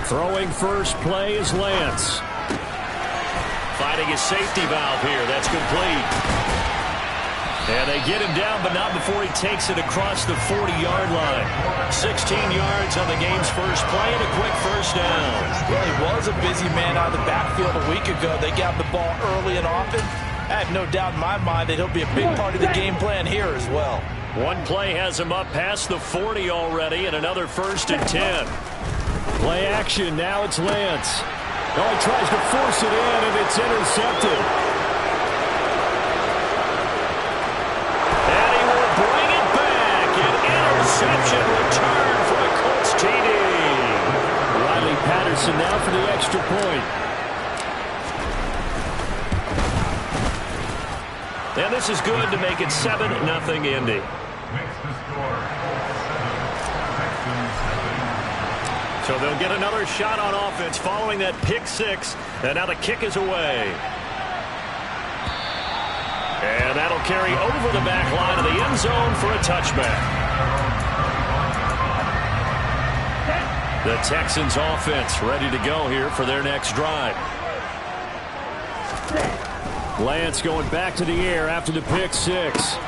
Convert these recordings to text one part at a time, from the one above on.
Throwing first play is Lance. Finding his safety valve here. That's complete. And they get him down, but not before he takes it across the 40-yard line. 16 yards on the game's first play and a quick first down. Well, he was a busy man out of the backfield a week ago. They got the ball early and often. I have no doubt in my mind that he'll be a big part of the game plan here as well. One play has him up past the 40 already, and another 1st and 10. Play action. Now it's Lance. Oh, he tries to force it in, and it's intercepted. And he will bring it back. An interception return for a Colts TD. Riley Patterson now for the extra point. And this is good to make it 7-0 Indy. So they'll get another shot on offense following that pick six. And now the kick is away. And that'll carry over the back line of the end zone for a touchback. The Texans offense ready to go here for their next drive. Lance going back to the air after the pick six.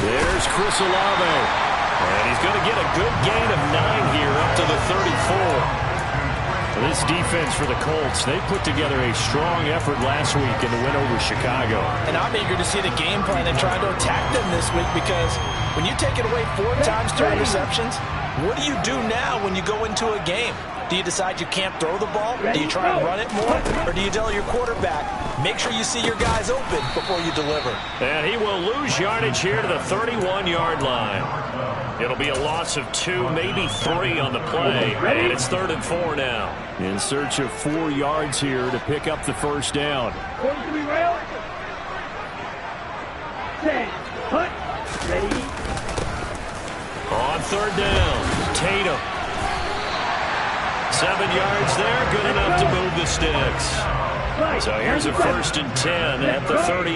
There's Chris Olave. And he's going to get a good gain of 9 here up to the 34. This defense for the Colts, they put together a strong effort last week in the win over Chicago. And I'm eager to see the game plan and try to attack them this week, because when you take it away 4 times through interceptions, what do you do now when you go into a game? Do you decide you can't throw the ball? Do you try and run it more? Or do you tell your quarterback, make sure you see your guys open before you deliver? And he will lose yardage here to the 31-yard line. It'll be a loss of 2, maybe 3 on the play. And it's 3rd and 4 now. In search of 4 yards here to pick up the first down. On 3rd down, Tatum. 7 yards there, good enough to move the sticks. So here's a 1st and 10 at the 38.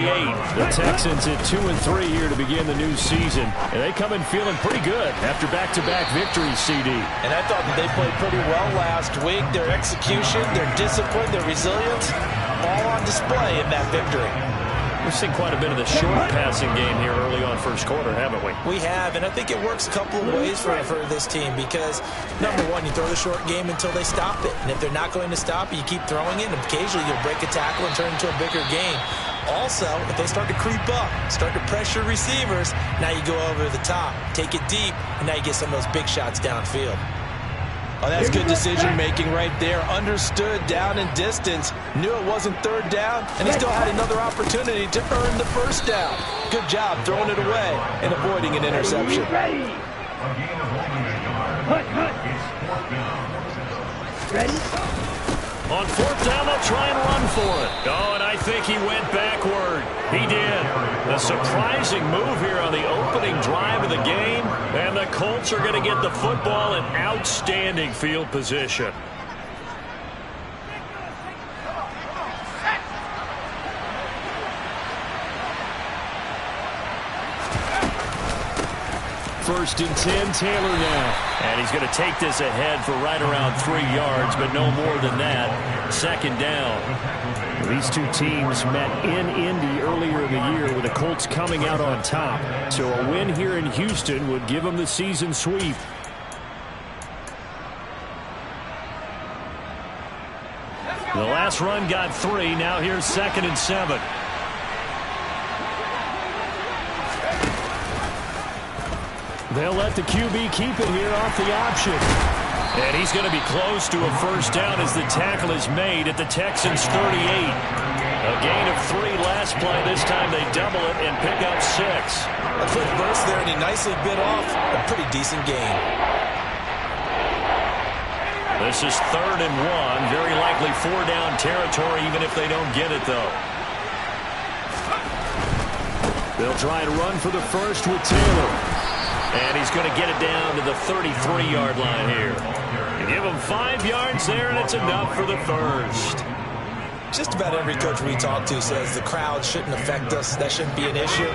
The Texans at 2-3 here to begin the new season. And they come in feeling pretty good after back-to-back victories, CD. And I thought that they played pretty well last week. Their execution, their discipline, their resilience, all on display in that victory. We've seen quite a bit of the short passing game here early on first quarter, haven't we? We have, and I think it works a couple of ways for this team, because, number one, you throw the short game until they stop it. And if they're not going to stop it, you keep throwing it, and occasionally you'll break a tackle and turn it into a bigger game. Also, if they start to creep up, start to pressure receivers, now you go over the top, take it deep, and now you get some of those big shots downfield. Oh, that's good decision-making right there. Understood down and distance. Knew it wasn't 3rd down, and he still had another opportunity to earn the first down. Good job throwing it away and avoiding an interception. On 4th down, they'll try and run for it. Oh, and I think he went backward. He did. A surprising move here on the opening drive of the game. And the Colts are going to get the football in outstanding field position. First and 10, Taylor now. And he's going to take this ahead for right around 3 yards, but no more than that. 2nd down. These two teams met in Indy earlier in the year with the Colts coming out on top. So a win here in Houston would give them the season sweep. The last run got 3. Now here's 2nd and 7. They'll let the QB keep it here off the option. And he's going to be close to a first down as the tackle is made at the Texans' 38. A gain of 3 last play. This time they double it and pick up 6. A quick burst there, and he nicely bit off a pretty decent gain. This is 3rd and 1. Very likely 4-down territory, even if they don't get it, though. They'll try and run for the first with Taylor. And he's going to get it down to the 33-yard line here. You give him 5 yards there, and it's enough for the first. Just about every coach we talk to says the crowd shouldn't affect us. That shouldn't be an issue.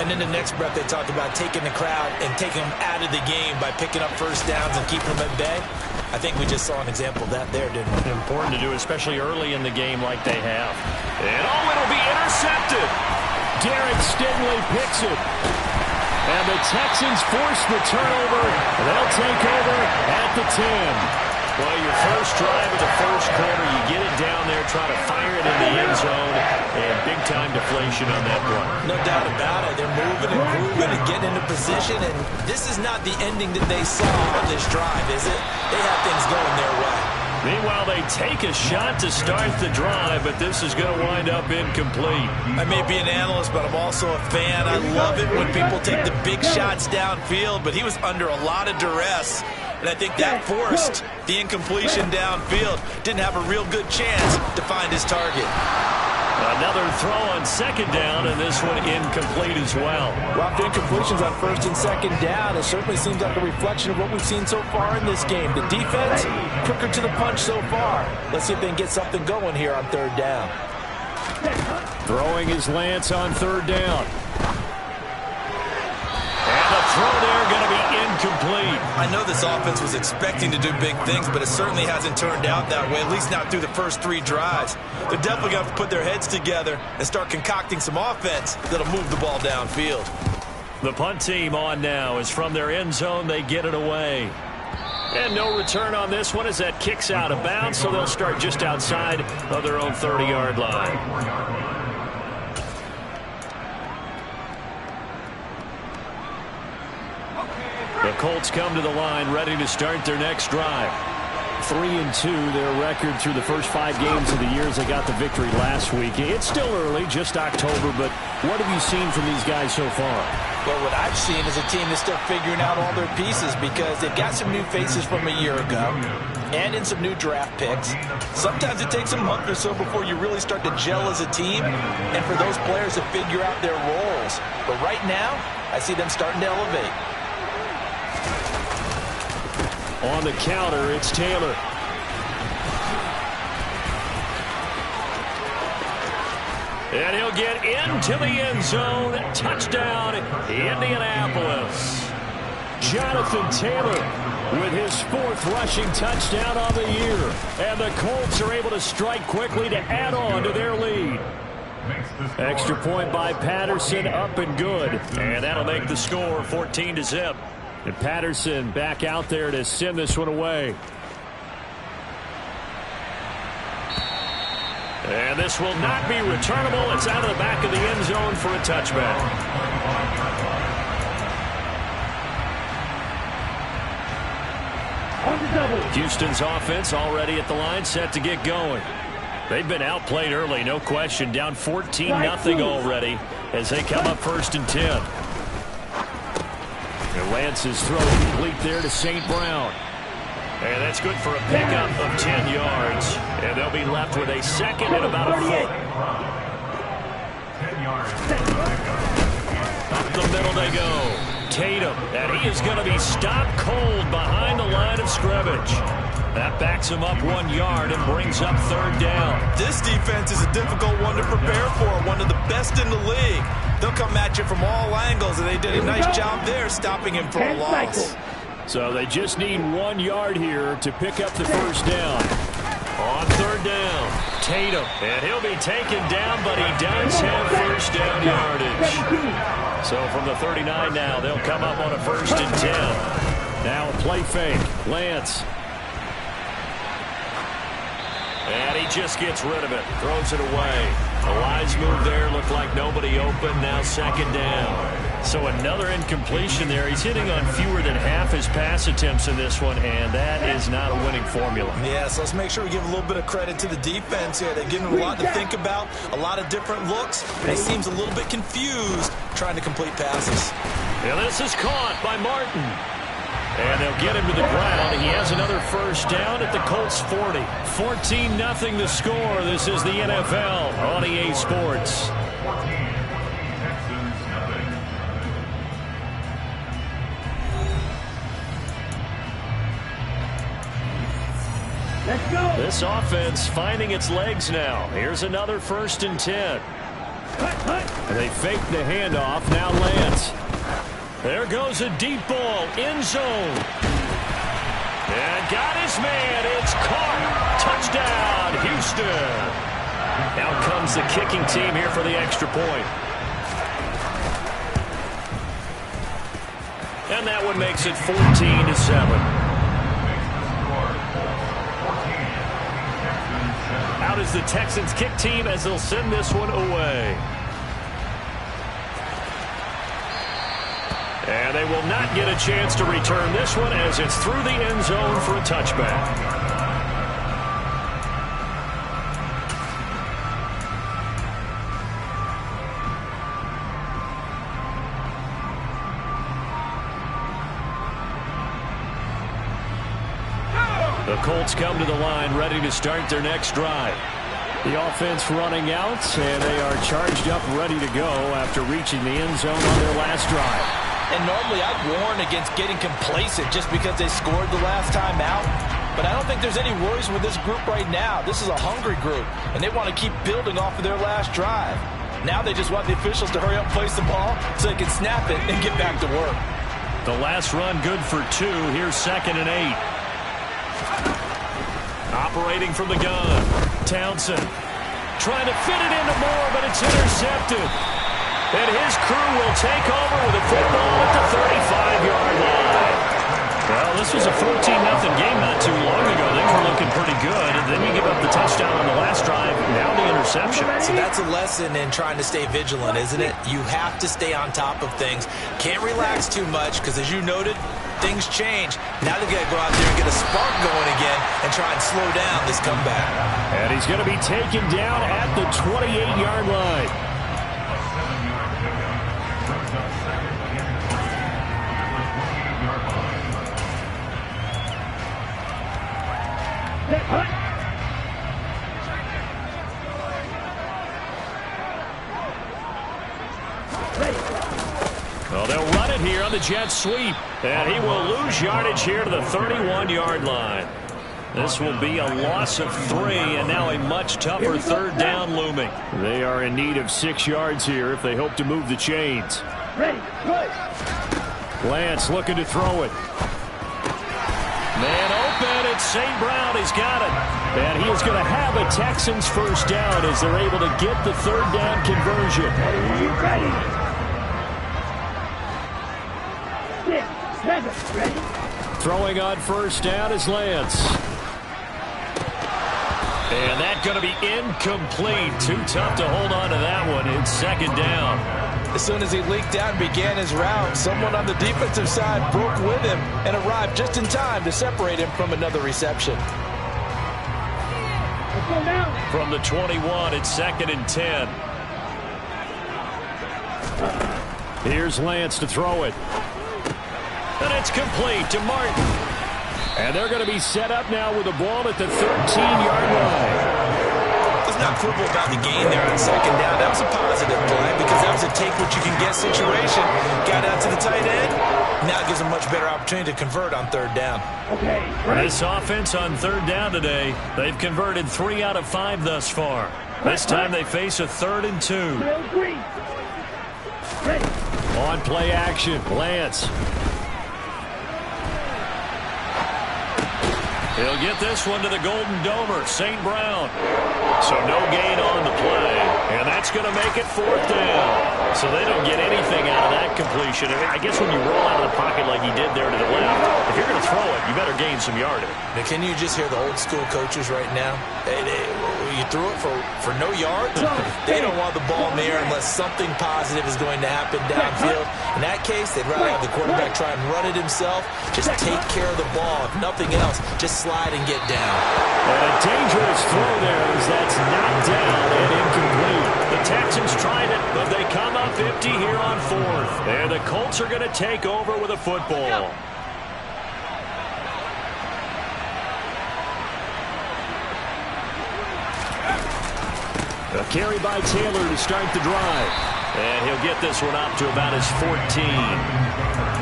And in the next breath, they talk about taking the crowd and taking them out of the game by picking up first downs and keeping them at bay. I think we just saw an example of that there, didn't we? Important to do, especially early in the game like they have. And it'll be intercepted. Derek Stingley picks it. And the Texans force the turnover. They'll take over at the 10. Well, your first drive of the first quarter, you get it down there, try to fire it in the end zone, and big-time deflation on that play. No doubt about it. They're moving and grooving and getting into position, and this is not the ending that they saw on this drive, is it? They have things going their way. Meanwhile, they take a shot to start the drive, but this is going to wind up incomplete. I may be an analyst, but I'm also a fan. I love it when people take the big shots downfield, but he was under a lot of duress. And I think that forced the incompletion downfield. Didn't have a real good chance to find his target. Another throw on second down, and this one incomplete as well. Well, after incompletions on first and second down, it certainly seems like a reflection of what we've seen so far in this game. The defense, quicker to the punch so far. Let's see if they can get something going here on third down. Throwing is Lance on third down. And the throw there going to be incomplete. I know this offense was expecting to do big things, but it certainly hasn't turned out that way, at least not through the first 3 drives. They're definitely going to have to put their heads together and start concocting some offense that'll move the ball downfield. The punt team on now is from their end zone. They get it away. And no return on this one as that kicks out of bounds, so they'll start just outside of their own 30-yard line. The Colts come to the line ready to start their next drive. 3-2, their record through the first 5 games of the year as they got the victory last week. It's still early, just October, but what have you seen from these guys so far? Well, what I've seen is a team that's still figuring out all their pieces because they've got some new faces from a year ago and in some new draft picks. Sometimes it takes a month or so before you really start to gel as a team and for those players to figure out their roles. But right now, I see them starting to elevate. On the counter, it's Taylor. And he'll get into the end zone. Touchdown, Indianapolis. Jonathan Taylor with his 4th rushing touchdown on the year. And the Colts are able to strike quickly to add on to their lead. Extra point by Patterson, up and good. And that'll make the score 14-0. And Patterson back out there to send this one away. And this will not be returnable. It's out of the back of the end zone for a touchback. Houston's offense already at the line, set to get going. They've been outplayed early, no question. Down 14-0 already as they come up 1st and 10. And Lance's throw complete there to St. Brown. And that's good for a pickup of 10 yards. And they'll be left with a second and about a foot. 10 yards. Up the middle they go. Tatum, and he is going to be stopped cold behind the line of scrimmage. That backs him up 1 yard and brings up 3rd down. This defense is a difficult one to prepare for, one of the best in the league. They'll come at you from all angles, and they did a nice job there stopping him for a loss. So they just need 1 yard here to pick up the first down. On 3rd down, Tatum, and he'll be taken down, but he does have first down yardage. So from the 39 now, they'll come up on a 1st and 10. Now a play fake. Lance. And he just gets rid of it, throws it away. A wise move there, looked like nobody open, now 2nd down. So another incompletion there. He's hitting on fewer than half his pass attempts in this one, and that is not a winning formula. Yeah, so let's make sure we give a little bit of credit to the defense here. They've given him a lot to think about, a lot of different looks. He seems a little bit confused trying to complete passes. And this is caught by Martin. And they'll get him to the ground. He has another first down at the Colts 40. 14-0 the score. This is the NFL on EA Sports. This offense finding its legs now. Here's another 1st and 10. And they fake the handoff. Now Lance. There goes a deep ball. End zone. And got his man. It's caught. Touchdown, Houston. Out comes the kicking team here for the extra point. And that one makes it 14-7. Out is the Texans kick team as they'll send this one away. And they will not get a chance to return this one as it's through the end zone for a touchback. The Colts come to the line ready to start their next drive. The offense running out, and they are charged up ready to go after reaching the end zone on their last drive. And normally I'd warn against getting complacent just because they scored the last time out. But I don't think there's any worries with this group right now. This is a hungry group, and they want to keep building off of their last drive. Now they just want the officials to hurry up and place the ball so they can snap it and get back to work. The last run good for 2. Here's 2nd and 8. Operating from the gun. Townsend trying to fit it into Moore, but it's intercepted. And his crew will take over with a football at the 35-yard line. Well, this was a 14-0 game not too long ago. Things were looking pretty good, and then you give up the touchdown on the last drive, now the interception. So that's a lesson in trying to stay vigilant, isn't it? You have to stay on top of things. Can't relax too much because, as you noted, things change. Now they've got to go out there and get a spark going again and try and slow down this comeback. And he's going to be taken down at the 28-yard line. Well, they'll run it here on the jet sweep. And he will lose yardage here to the 31-yard line. This will be a loss of 3, and now a much tougher 3rd down looming. They are in need of 6 yards here if they hope to move the chains. Lance looking to throw it. Man open, it's St. Brown. He's got it. And he is going to have a Texans 1st down as they're able to get the 3rd down conversion. Throwing on 1st down is Lance. And that's going to be incomplete. Too tough to hold on to that one. It's 2nd down. As soon as he leaked out and began his route, someone on the defensive side broke with him and arrived just in time to separate him from another reception. From the 21, it's 2nd and 10. Here's Lance to throw it. And it's complete to Martin. And they're going to be set up now with the ball at the 13-yard line. Let's not quibble about the gain there on 2nd down. That was a positive play because that was a take-what-you-can-get situation. Got out to the tight end. Now it gives them a much better opportunity to convert on 3rd down. This offense on 3rd down today, they've converted 3 out of 5 thus far. This time they face a 3rd and 2. On play action, Lance. He'll get this one to the Golden Domer, St. Brown. So no gain on the play, and that's going to make it 4th down. So they don't get anything out of that completion. I guess when you roll out of the pocket like he did there to the left, if you're going to throw it, you better gain some yardage. Now, can you just hear the old school coaches right now? You threw it for no yards? They don't want the ball in the air unless something positive is going to happen downfield. In that case, they'd rather have the quarterback try and run it himself. Just take care of the ball. If nothing else, just slide and get down. And a dangerous throw there as that's knocked down and incomplete. The Texans tried it, but they come up empty here on 4th. And the Colts are going to take over with a football. A carry by Taylor to start the drive. And he'll get this one up to about his 14.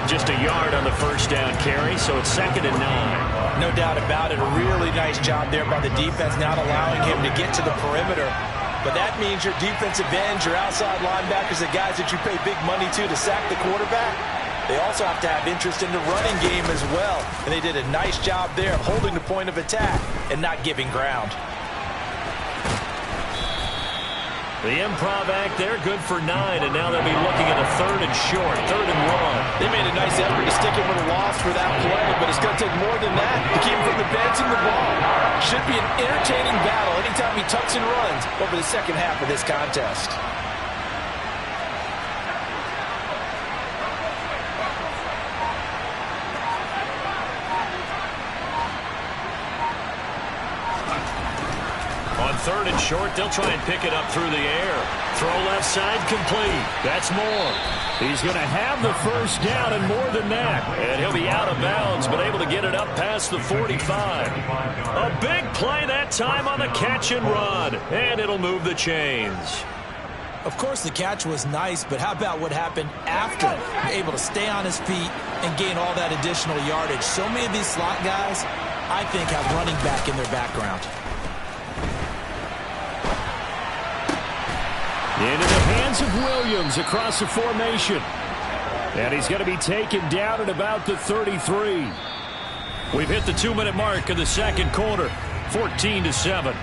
just a yard on the first down carry, so it's 2nd and 9. No doubt about it. A really nice job there by the defense, not allowing him to get to the perimeter. But that means your defensive ends, your outside linebackers, the guys that you pay big money to sack the quarterback, they also have to have interest in the running game as well. And they did a nice job there of holding the point of attack and not giving ground. The improv act there, good for 9, and now they'll be looking at a 3rd and short, 3rd and 1. They made a nice effort to stick him with a loss for that play, but it's going to take more than that to keep him from advancing the ball. Should be an entertaining battle anytime he tucks and runs over the second half of this contest. On 3rd and short, they'll try and pick it up through the air. Throw left side complete. That's Moore. He's going to have the first down and more than that. And he'll be out of bounds, but able to get it up past the 45. A big play that time on the catch and run. And it'll move the chains. Of course, the catch was nice, but how about what happened after? Able to stay on his feet and gain all that additional yardage. So many of these slot guys, I think, have running back in their background. Into the hands of Williams across the formation. And he's going to be taken down at about the 33. We've hit the 2-minute mark of the second quarter, 14-7.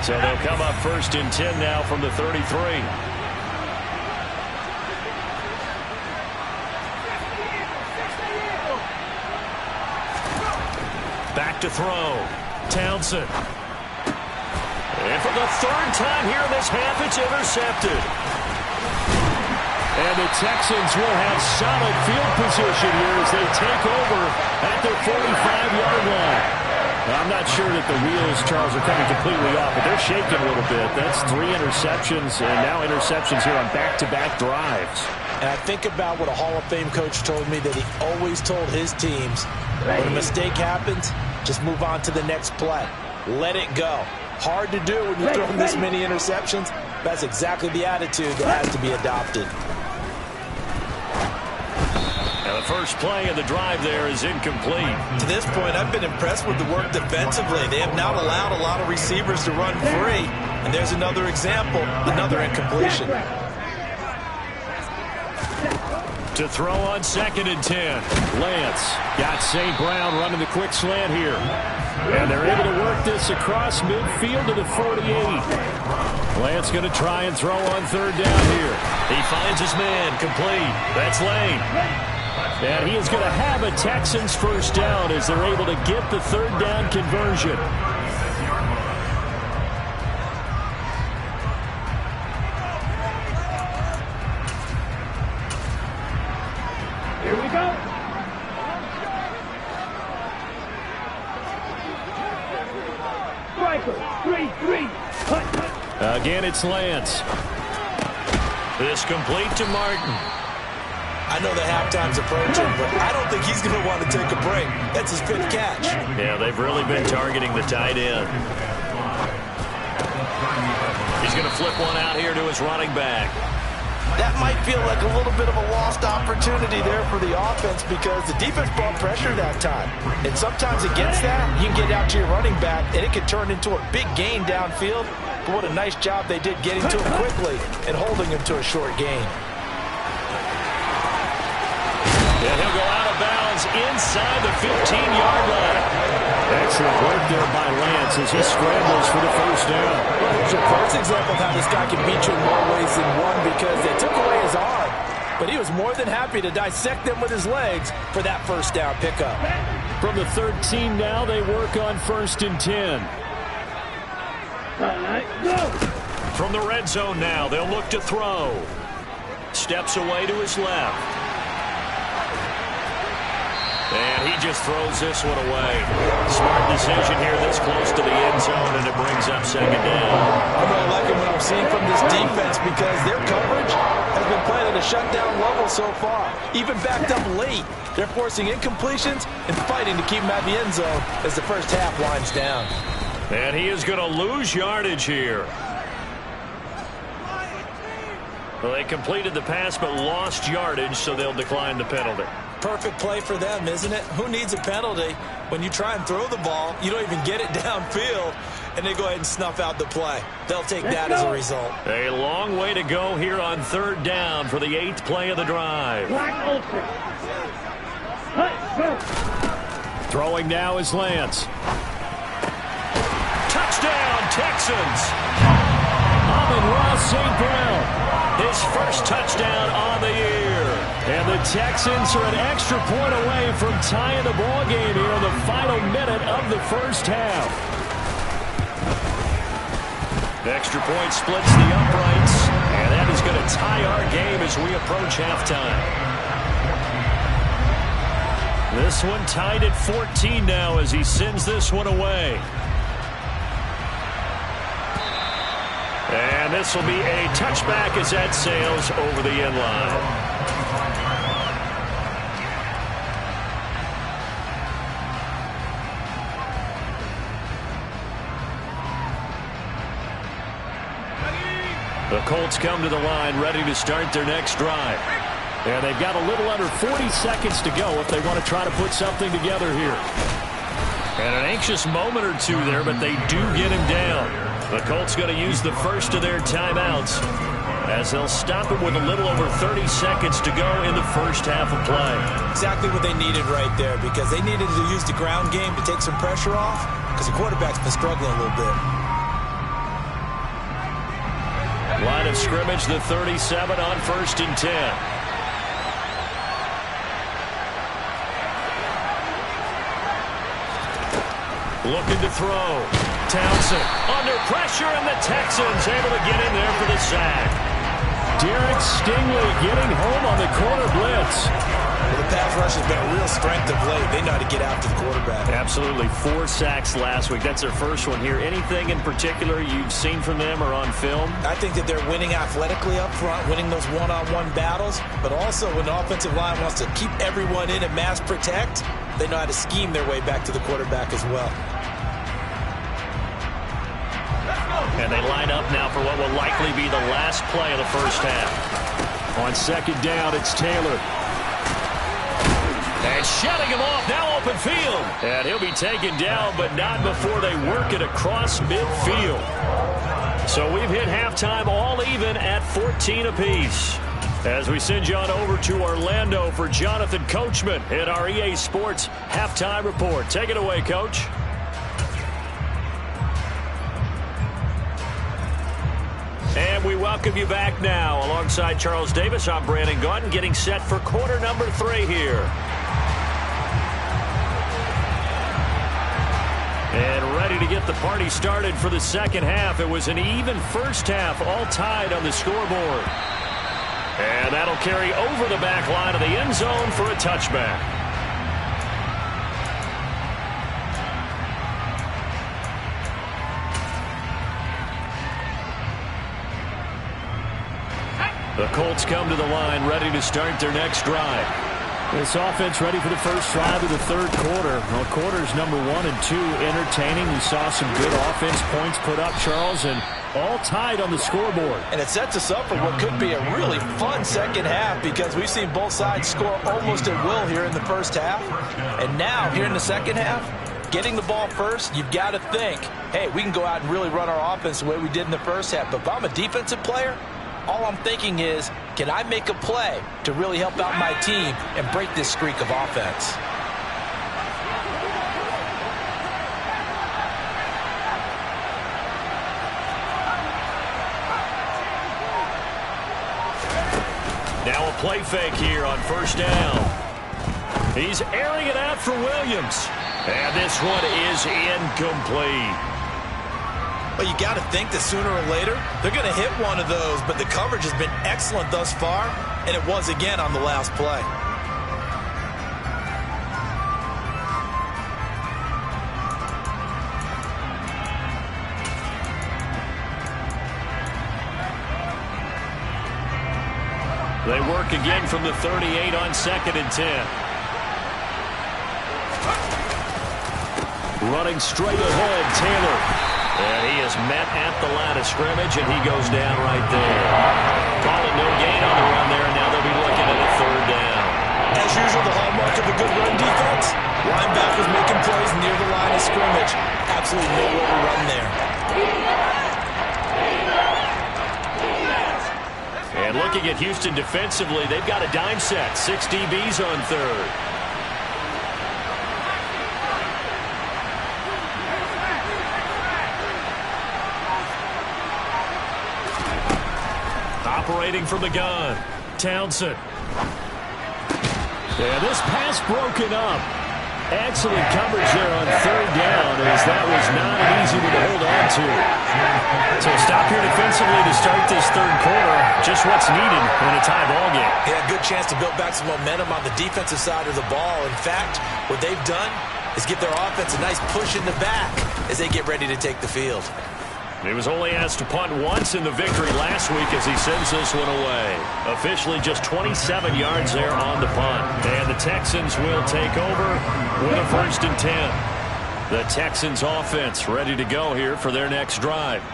So they'll come up 1st and 10 now from the 33. Back to throw. Townsend. And for the 3rd time here in this half, it's intercepted. And the Texans will have solid field position here as they take over at their 45-yard line. Now, I'm not sure that the wheels, Charles, are coming completely off, but they're shaking a little bit. That's 3 interceptions, and now interceptions here on back-to-back drives. And I think about what a Hall of Fame coach told me, that he always told his teams, when a mistake happens, just move on to the next play. Let it go. Hard to do when you're throwing this many interceptions. That's exactly the attitude that has to be adopted. And the first play of the drive there is incomplete. To this point, I've been impressed with the work defensively. They have not allowed a lot of receivers to run free. And there's another example, another incompletion. To throw on 2nd and 10. Lance got St. Brown running the quick slant here. And they're able to work this across midfield to the 48. Lance going to try and throw on 3rd down here. He finds his man complete. That's Lane. And he is going to have a Texans first down as they're able to get the 3rd down conversion. Here we go. Again, it's Lance. This complete to Martin. I know the halftime's approaching, but I don't think he's going to want to take a break. That's his 5th catch. Yeah, they've really been targeting the tight end. He's going to flip one out here to his running back. That might feel like a little bit of a lost opportunity there for the offense because the defense brought pressure that time. And sometimes against that, you can get out to your running back, and it can turn into a big gain downfield. But what a nice job they did getting to him quickly and holding him to a short gain. And he'll go out of bounds inside the 15-yard line. Excellent work there by Lance as he scrambles for the first down. It's a first example of how this guy can beat you in more ways than one because they took away his arm. But he was more than happy to dissect them with his legs for that first down pickup. From the 13 now, they work on 1st and 10. From the red zone now, they'll look to throw. Steps away to his left. And he just throws this one away. Smart decision here this close to the end zone, and it brings up 2nd down. I'm really liking what I'm seeing from this defense because their coverage has been playing at a shutdown level so far. Even backed up late, they're forcing incompletions and fighting to keep them at the end zone as the first half winds down. And he is going to lose yardage here. Well, they completed the pass but lost yardage, so they'll decline the penalty. perfect play for them, isn't it? Who needs a penalty when you try and throw the ball, you don't even get it downfield, and they go ahead and snuff out the play. They'll take that as a result. A long way to go here on 3rd down for the 8th play of the drive. Throwing now is Lance. Touchdown, Texans! Amon-Ra St. Brown, his first touchdown on the year. And the Texans are an extra point away from tying the ball game here in the final minute of the first half. The extra point splits the uprights, and that is going to tie our game as we approach halftime. This one tied at 14 now as he sends this one away. And this will be a touchback as that sails over the end line. The Colts come to the line ready to start their next drive. And they've got a little under 40 seconds to go if they want to try to put something together here. And an anxious moment or two there, but they do get him down. The Colts going to use the first of their timeouts as they'll stop him with a little over 30 seconds to go in the first half of play. Exactly what they needed right there, because they needed to use the ground game to take some pressure off, because the quarterback's been struggling a little bit. Line of scrimmage, the 37 on 1st and 10. Looking to throw. Townsend under pressure, and the Texans able to get in there for the sack. Derek Stingley getting home on the corner blitz. Well, the pass rush has been a real strength of late. They know how to get after the quarterback. Absolutely. 4 sacks last week. That's their first one here. Anything in particular you've seen from them or on film? I think that they're winning athletically up front, winning those one-on-one battles, but also when the offensive line wants to keep everyone in and mass protect, they know how to scheme their way back to the quarterback as well. And they line up now for what will likely be the last play of the first half. On 2nd down, it's Taylor. And shutting him off, now open field. And he'll be taken down, but not before they work it across midfield. So we've hit halftime all even at 14 apiece. As we send you on over to Orlando for Jonathan Coachman in our EA Sports Halftime Report. Take it away, Coach. And we welcome you back now. Alongside Charles Davis, I'm Brandon Gaudin, getting set for quarter number 3 here. And ready to get the party started for the second half. It was an even first half, all tied on the scoreboard. And that'll carry over the back line of the end zone for a touchback. The Colts come to the line ready to start their next drive. This offense ready for the first drive of the 3rd quarter. Well, quarters number 1 and 2 entertaining. We saw some good offense points put up, Charles, and all tied on the scoreboard. And it sets us up for what could be a really fun second half, because we've seen both sides score almost at will here in the first half. And now, here in the second half, getting the ball first, you've got to think, hey, we can go out and really run our offense the way we did in the first half. But if I'm a defensive player, all I'm thinking is, can I make a play to really help out my team and break this streak of offense? Now a play fake here on 1st down. He's airing it out for Williams. And this one is incomplete. Well, you got to think that sooner or later, they're going to hit one of those, but the coverage has been excellent thus far, and it was again on the last play. They work again from the 38 on 2nd and 10. Running straight ahead, Taylor. And he is met at the line of scrimmage, and he goes down right there. Calling no gain on the run there, and now they'll be looking at a 3rd down. As as usual, the hallmark of a good run defense. Linebackers making plays near the line of scrimmage. Absolutely nowhere to run there. And looking at Houston defensively, they've got a dime set. 6 DBs on third. Operating from the gun, Townsend. Yeah, this pass broken up. Excellent coverage there on third down, as that was not an easy one to hold on to. So stop here defensively to start this third quarter. Just what's needed in a tie ball game. Yeah, good chance to build back some momentum on the defensive side of the ball. In fact, what they've done is give their offense a nice push in the back as they get ready to take the field. He was only asked to punt once in the victory last week as he sends this one away. Officially just 27 yards there on the punt. And the Texans will take over with a 1st and 10. The Texans offense ready to go here for their next drive.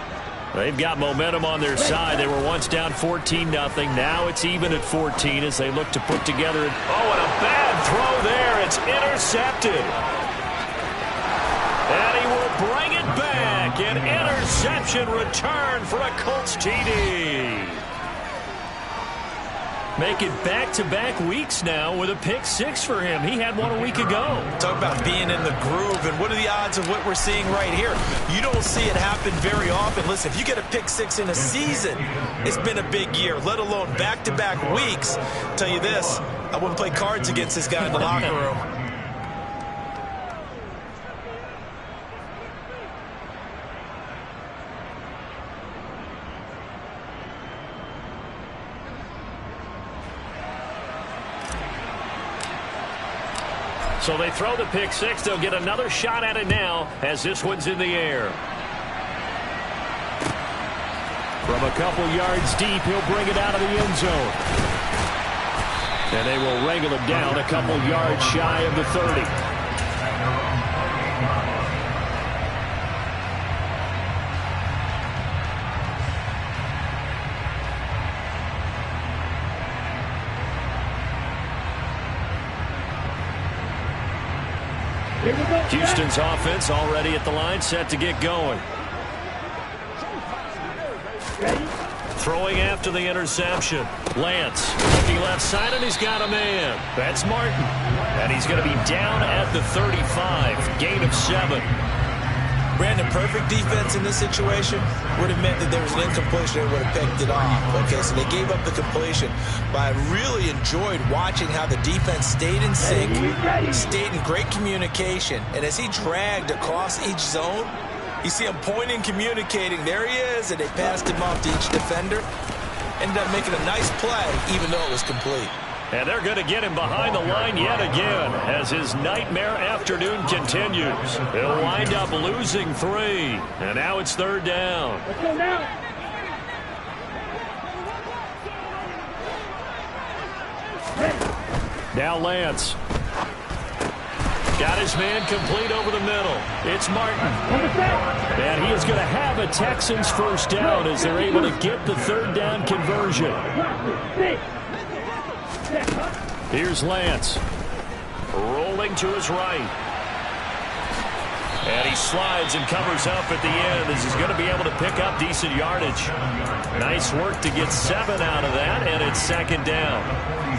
They've got momentum on their side. They were once down 14-0. Now it's even at 14 as they look to put together. Oh, and a bad throw there. It's intercepted. And he will bring it back. An interception return for a Colts TD. Make it back-to-back weeks now with a pick 6 for him. He had one a week ago. Talk about being in the groove, and what are the odds of what we're seeing right here? You don't see it happen very often. Listen, if you get a pick 6 in a season, it's been a big year, let alone back-to-back weeks. I'll tell you this, I wouldn't play cards against this guy in the locker room. So they throw the pick 6. They'll get another shot at it now as this one's in the air. From a couple yards deep, he'll bring it out of the end zone. And they will wrangle him down a couple yards shy of the 30. Houston's offense already at the line, set to get going. Throwing after the interception. Lance looking left side, and he's got a man. That's Martin. And he's going to be down at the 35. Gain of 7. Brandon, perfect defense in this situation would have meant that there was an incompletion and would have picked it off. Okay, so they gave up the completion. But I really enjoyed watching how the defense stayed in sync, stayed in great communication. And as he dragged across each zone, you see him pointing, communicating. There he is, and they passed him off to each defender. Ended up making a nice play, even though it was complete. And they're going to get him behind the line yet again as his nightmare afternoon continues. He'll wind up losing 3. And now it's 3rd down. Let's go now. Now Lance. Got his man complete over the middle. It's Martin. And he is going to have a Texans 1st down as they're able to get the 3rd down conversion. Here's Lance. Rolling to his right. And he slides and covers up at the end as he's going to be able to pick up decent yardage. Nice work to get 7 out of that, and it's 2nd down.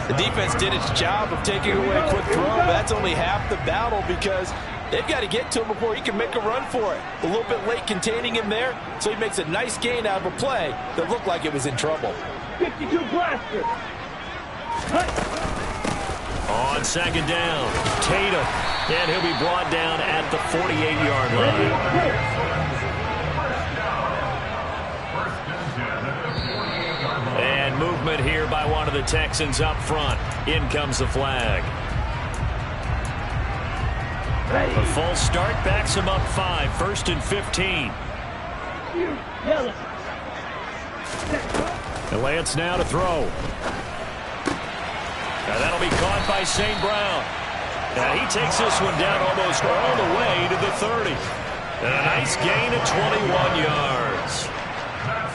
The defense did its job of taking away a quick throw, but that's only half the battle because they've got to get to him before he can make a run for it. A little bit late containing him there, so he makes a nice gain out of a play that looked like it was in trouble. 52 blaster. On 2nd down, Tatum. And he'll be brought down at the 48-yard line. And movement here by one of the Texans up front. In comes the flag. A false start backs him up 5. 1st and 15. And Lance now to throw. And that'll be caught by St. Brown. And he takes this one down almost all the way to the 30. And a nice gain of 21 yards.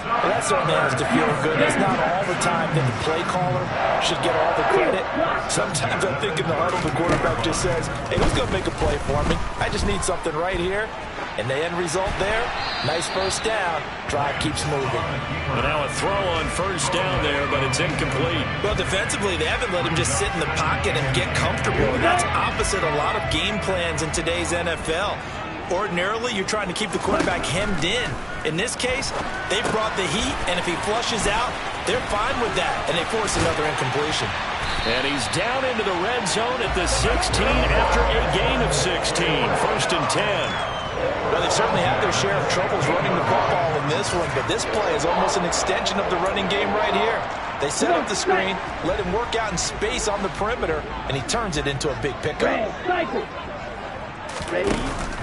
Well, that certainly has to feel good. It's not all the time that the play caller should get all the credit. Sometimes I think in the huddle, the quarterback just says, hey, who's going to make a play for me? I just need something right here. And the end result there, nice first down. Drive keeps moving. And now a throw on first down there, but it's incomplete. Well, defensively, they haven't let him just sit in the pocket and get comfortable. That's opposite a lot of game plans in today's NFL. Ordinarily, you're trying to keep the quarterback hemmed in. In this case, they've brought the heat, and if he flushes out, they're fine with that, and they force another incompletion. And he's down into the red zone at the 16 after a gain of 16. 1st and 10. Well, they've certainly had their share of troubles running the football in this one, but this play is almost an extension of the running game right here. They set up the screen, let him work out in space on the perimeter, and he turns it into a big pickup.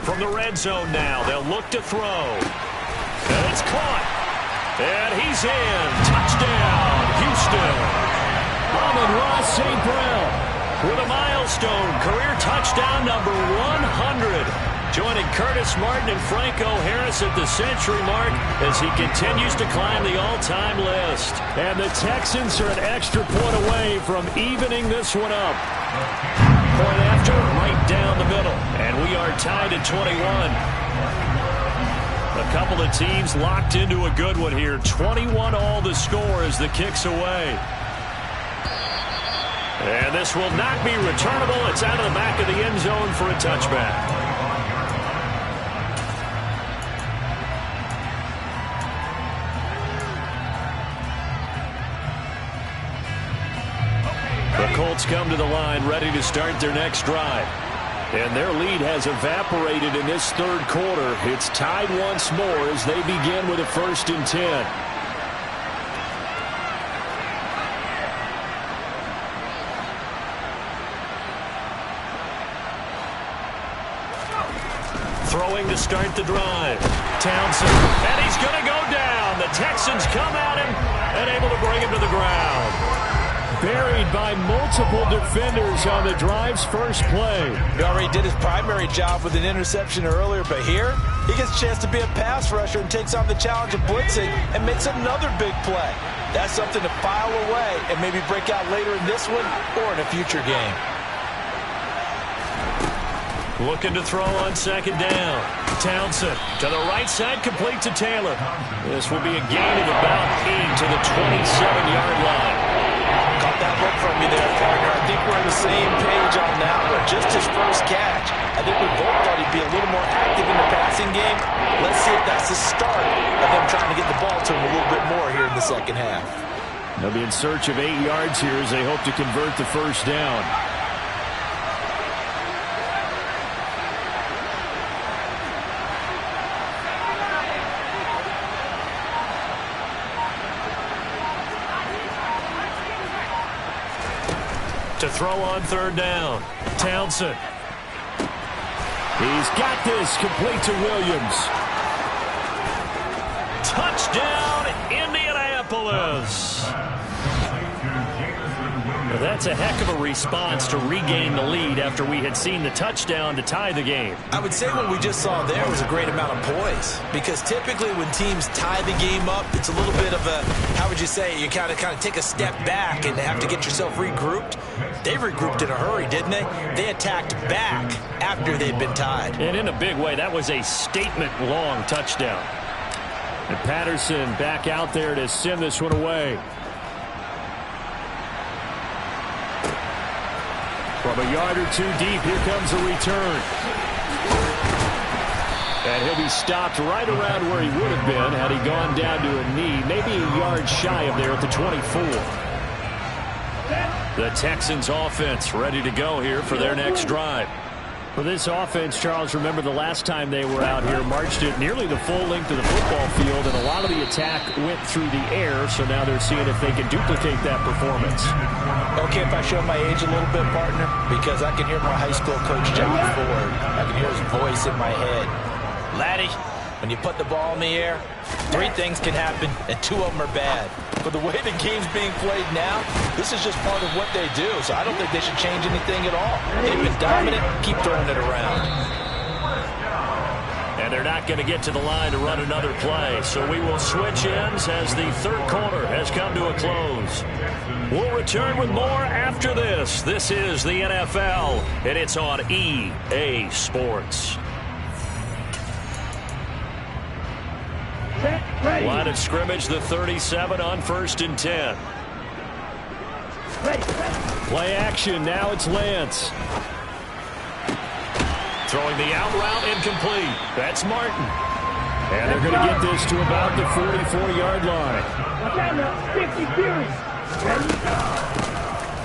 From the red zone now, they'll look to throw. And it's caught. And he's in. Touchdown, Houston. Amon-Ra St. Brown With a milestone career touchdown number 100. Joining Curtis Martin and Franco Harris at the century mark as he continues to climb the all-time list. And the Texans are an extra point away from evening this one up. Point after, right down the middle. And we are tied at 21. A couple of teams locked into a good one here. 21 all the score as the kick's away. And this will not be returnable. It's out of the back of the end zone for a touchback. The Colts come to the line ready to start their next drive. And their lead has evaporated in this third quarter. It's tied once more as they begin with a 1st and 10. Throwing to start the drive. Townsend. And he's going to go down. The Texans come at him and able to bring him to the ground. Buried by multiple defenders on the drive's first play. He already did his primary job with an interception earlier, but here he gets a chance to be a pass rusher and takes on the challenge of blitzing and makes another big play. That's something to file away and maybe break out later in this one or in a future game. Looking to throw on 2nd down. Townsend to the right side, complete to Taylor. This will be a gain of about 8 to the 27-yard line. Caught that look from you there, partner. I think we're on the same page on that one. Just his first catch. I think we both thought he'd be a little more active in the passing game. Let's see if that's the start of them trying to get the ball to him a little bit more here in the second half. They'll be in search of 8 yards here as they hope to convert the first down. To throw on 3rd down. Townsend. He's got this, complete to Williams. Touchdown, Indianapolis. Well, that's a heck of a response to regain the lead after we had seen the touchdown to tie the game. I would say what we just saw there was a great amount of poise, because typically when teams tie the game up, it's a little bit of a, how would you say, you kind of take a step back and have to get yourself regrouped. They regrouped in a hurry, didn't they? They attacked back after they'd been tied. And in a big way, that was a statement-long touchdown. And Patterson back out there to send this one away. From a yard or two deep, here comes a return. And he'll be stopped right around where he would have been had he gone down to a knee, maybe a yard shy of there at the 24. The Texans offense ready to go here for their next drive. For this offense, Charles, remember the last time they were out here, marched it nearly the full length of the football field, and a lot of the attack went through the air, so now they're seeing if they can duplicate that performance. Okay, if I show my age a little bit, partner, because I can hear my high school coach, John Ford. I can hear his voice in my head. Laddie, when you put the ball in the air, 3 things can happen, and 2 of them are bad. But the way the game's being played now, this is just part of what they do. So I don't think they should change anything at all. They've been dominant. Keep throwing it around. And And they're not going to get to the line to run another play. So we will switch ends as the third quarter has come to a close. We'll return with more after this. This is the NFL, and it's on EA Sports. Line of scrimmage, the 37 on 1st and 10. Play action. Now it's Lance. Throwing the out route incomplete. That's Martin. And they're going to get this to about the 44-yard line.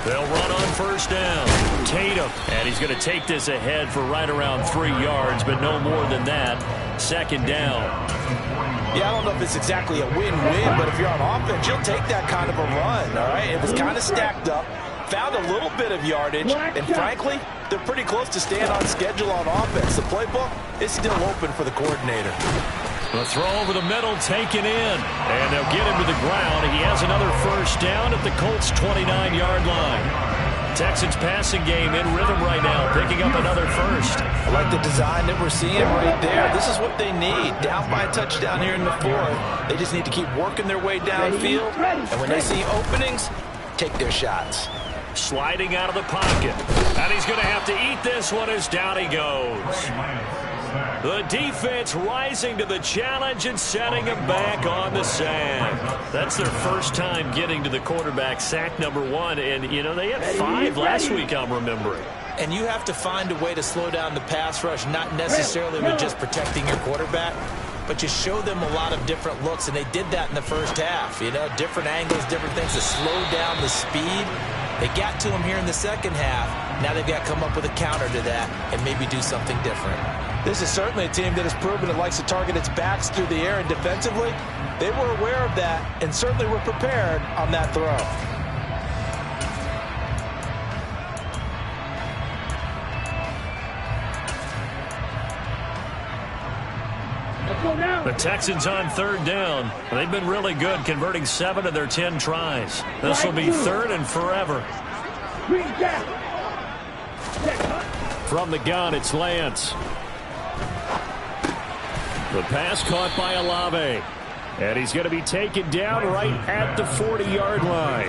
They'll run on 1st down. Tatum. And he's going to take this ahead for right around 3 yards, but no more than that. 2nd down. Yeah, I don't know if it's exactly a win-win, but if you're on offense, you'll take that kind of a run, all right? It was kind of stacked up, found a little bit of yardage, and frankly, they're pretty close to staying on schedule on offense. The playbook is still open for the coordinator. The throw over the middle taken in, and they'll get him to the ground. He has another 1st down at the Colts' 29-yard line. Texans passing game in rhythm right now, picking up another 1st. I like the design that we're seeing right there. This is what they need. Down by a touchdown here in the 4th. They just need to keep working their way downfield. And when they see openings, take their shots. Sliding out of the pocket. And he's going to have to eat this one as down he goes. The defense rising to the challenge and setting him back on the sand. That's their first time getting to the quarterback, sack number 1. And, you know, they had 5 last week, I'm remembering. And you have to find a way to slow down the pass rush, not necessarily with just protecting your quarterback, but you show them a lot of different looks, and they did that in the first half. You know, different angles, different things to slow down the speed. They got to him here in the second half. Now they've got to come up with a counter to that and maybe do something different. This is certainly a team that has proven it likes to target its backs through the air, and defensively, they were aware of that and certainly were prepared on that throw. The Texans on 3rd down. They've been really good, converting 7 of their 10 tries. This will be 3rd and forever. From the gun, it's Lance. The pass caught by Olave. And he's going to be taken down right at the 40-yard line.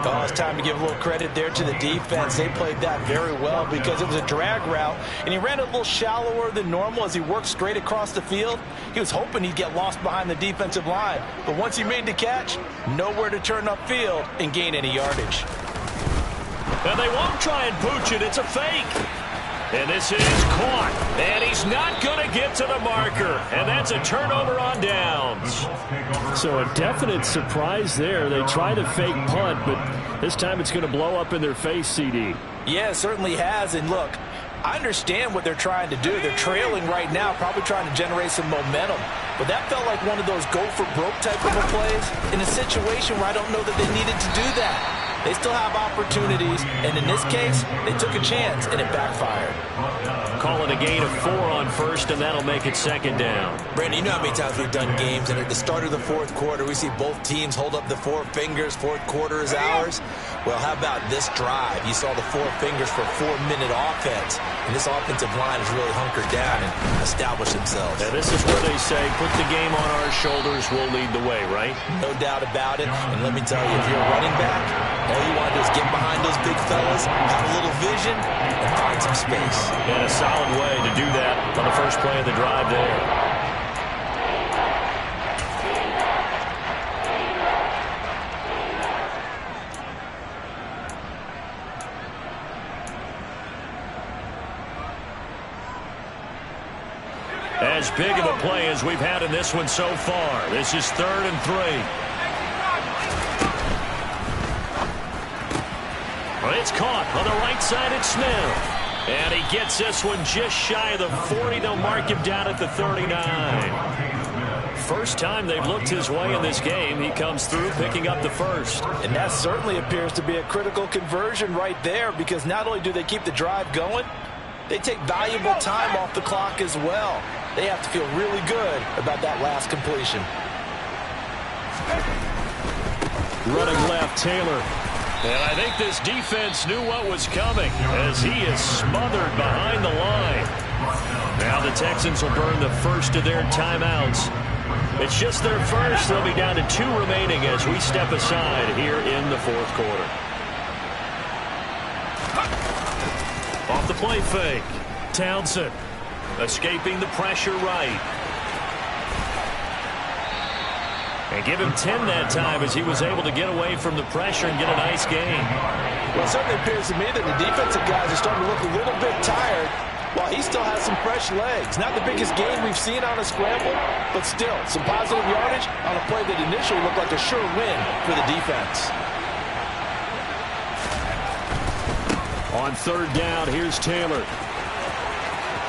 Oh, it's time to give a little credit there to the defense. They played that very well because it was a drag route, and he ran a little shallower than normal as he worked straight across the field. He was hoping he'd get lost behind the defensive line, but once he made the catch, nowhere to turn upfield and gain any yardage. And they won't try and pooch it. It's a fake. And this is caught. And he's not going to get to the marker. And that's a turnover on downs. So a definite surprise there. They try to fake punt, but this time it's going to blow up in their face, CD. Yeah, it certainly has. And look, I understand what they're trying to do. They're trailing right now, probably trying to generate some momentum. But that felt like one of those go-for-broke type of a plays in a situation where I don't know that they needed to do that. They still have opportunities, and in this case, they took a chance, and it backfired. Call it a gain of 4 on 1st, and that'll make it 2nd down. Brandon, you know how many times we've done games, and at the start of the 4th quarter, we see both teams hold up the 4 fingers, 4th quarter is ours. Well, how about this drive? You saw the 4 fingers for a 4-minute offense, and this offensive line has really hunkered down and established themselves. Now, this is where they say, put the game on our shoulders, we'll lead the way, right? No doubt about it, and let me tell you, if you're a running back, all you want to do is get behind those big fellas, have a little vision, and find some space. And a solid way to do that on the first play of the drive there. As big of a play as we've had in this one so far. This is 3rd and 3. Well, it's caught on the right side at Smith. And he gets this one just shy of the 40. They'll mark him down at the 39. First time they've looked his way in this game. He comes through picking up the 1st. And that certainly appears to be a critical conversion right there, because not only do they keep the drive going, they take valuable time off the clock as well. They have to feel really good about that last completion. Running left, Taylor. And I think this defense knew what was coming as he is smothered behind the line. Now Now the Texans will burn the first of their timeouts. It's just their first. They'll be down to 2 remaining as we step aside here in the fourth quarter. Off the play fake. Townsend escaping the pressure right. And give him 10 that time as he was able to get away from the pressure and get a nice gain. Well, it certainly appears to me that the defensive guys are starting to look a little bit tired while he still has some fresh legs. Not the biggest gain we've seen on a scramble, but still some positive yardage on a play that initially looked like a sure win for the defense. On third down, here's Taylor.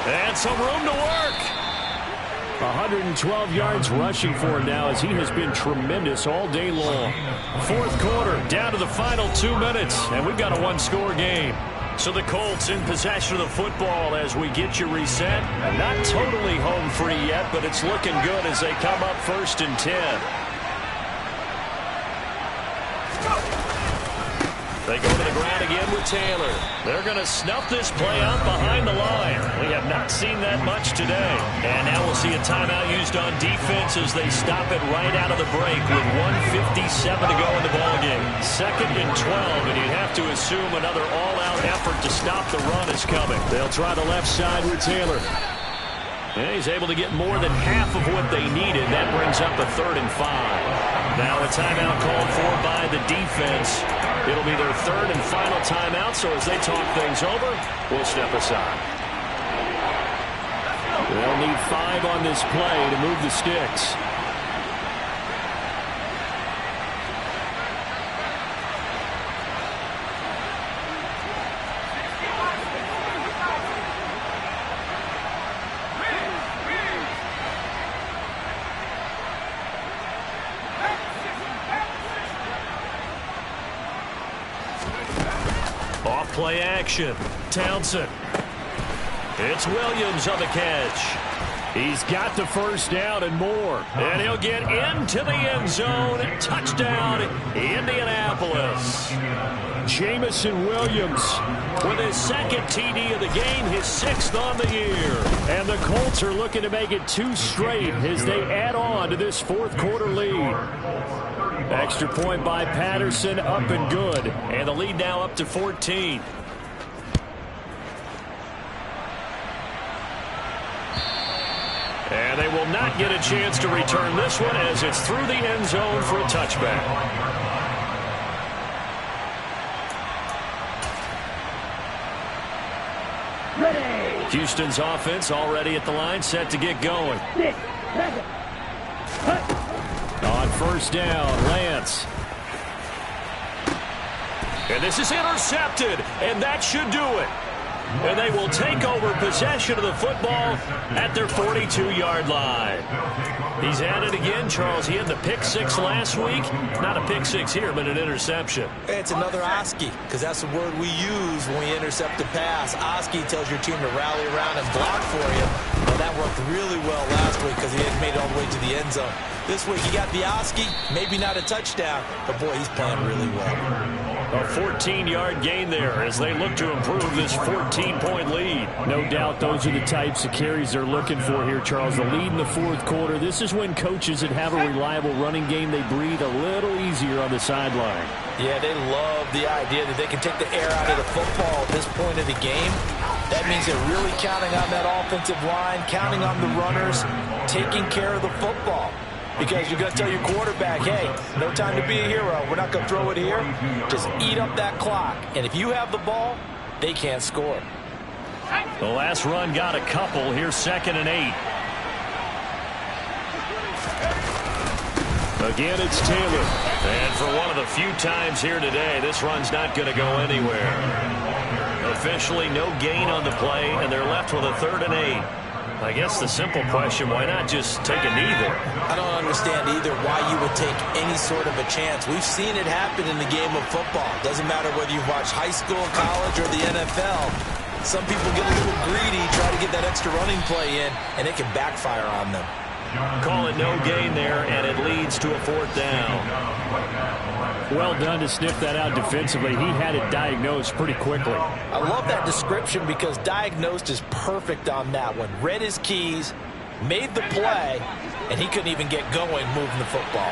And some room to work. 112 yards rushing for him now as he has been tremendous all day long. Fourth quarter, down to the final 2 minutes, and we've got a one-score game. So the Colts in possession of the football as we get you reset. Not totally home free yet, but it's looking good as they come up 1st and 10. They go to the ground again with Taylor. They're going to snuff this play out behind the line. We have not seen that much today. And now we'll see a timeout used on defense as they stop it right out of the break with 1:57 to go in the ballgame. 2nd and 12, and you'd have to assume another all-out effort to stop the run is coming. They'll try the left side with Taylor. And he's able to get more than half of what they needed. That brings up a 3rd and 5. Now a timeout called for by the defense. It'll be their 3rd and final timeout, so as they talk things over, we'll step aside. They'll need 5 on this play to move the sticks. Play action. Townsend. It's Williams on the catch. He's got the first down and more. And he'll get into the end zone. Touchdown, Indianapolis. Jamison Williams with his 2nd TD of the game, his 6th on the year. And the Colts are looking to make it 2 straight as they add on to this fourth quarter lead. Extra point by Patterson, up and good. And the lead now up to 14. And they will not get a chance to return this one as it's through the end zone for a touchback. Ready. Houston's offense already at the line, set to get going. 6 seconds. On first down, Lance. And this is intercepted, and that should do it. And they will take over possession of the football at their 42-yard line. He's at it again, Charles. He had the pick 6 last week. Not a pick 6 here, but an interception. It's another Oski, because that's the word we use when we intercept a pass. Oski tells your team to rally around and block for you. Well, that worked really well last week because he hadn't made it all the way to the end zone. This week he got the Oski, maybe not a touchdown, but boy, he's playing really well. A 14-yard gain there as they look to improve this 14-point lead. No doubt those are the types of carries they're looking for here, Charles. The lead in the fourth quarter. This is when coaches that have a reliable running game, they breathe a little easier on the sideline. Yeah, they love the idea that they can take the air out of the football at this point of the game. That means they're really counting on that offensive line, counting on the runners, taking care of the football. Because you're going to tell your quarterback, hey, no time to be a hero. We're not going to throw it here. Just eat up that clock. And if you have the ball, they can't score. The last run got a couple. Here's 2nd and 8. Again, it's Taylor. And for one of the few times here today, this run's not going to go anywhere. Officially no gain on the play, and they're left with a 3rd and 8. I guess the simple question, why not just take a knee there? I don't understand either why you would take any sort of a chance. We've seen it happen in the game of football. Doesn't matter whether you watch high school, college, or the NFL. Some people get a little greedy, try to get that extra running play in, and it can backfire on them. Call it no gain there, and it leads to a 4th down. Well done to sniff that out defensively. He had it diagnosed pretty quickly. I love that description because diagnosed is perfect on that one. Read his keys, made the play, and he couldn't even get going moving the football.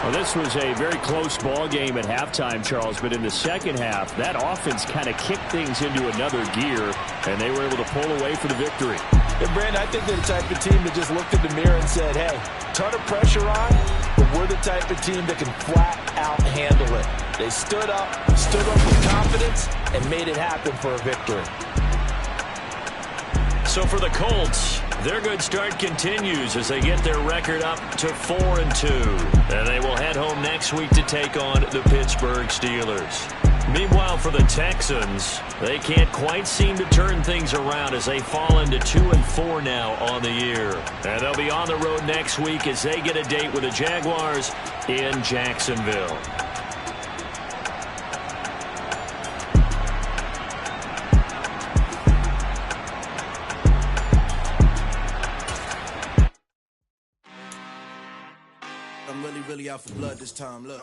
Well, this was a very close ball game at halftime, Charles, but in the second half, that offense kind of kicked things into another gear, and they were able to pull away for the victory. And Brandon, I think they're the type of team that just looked in the mirror and said, hey, ton of pressure on, but we're the type of team that can flat out handle it. They stood up with confidence, and made it happen for a victory. So for the Colts, their good start continues as they get their record up to 4-2. And they will head home next week to take on the Pittsburgh Steelers. Meanwhile, for the Texans, they can't quite seem to turn things around as they fall into 2-4 now on the year. And they'll be on the road next week as they get a date with the Jaguars in Jacksonville. I'm really out for blood this time, look.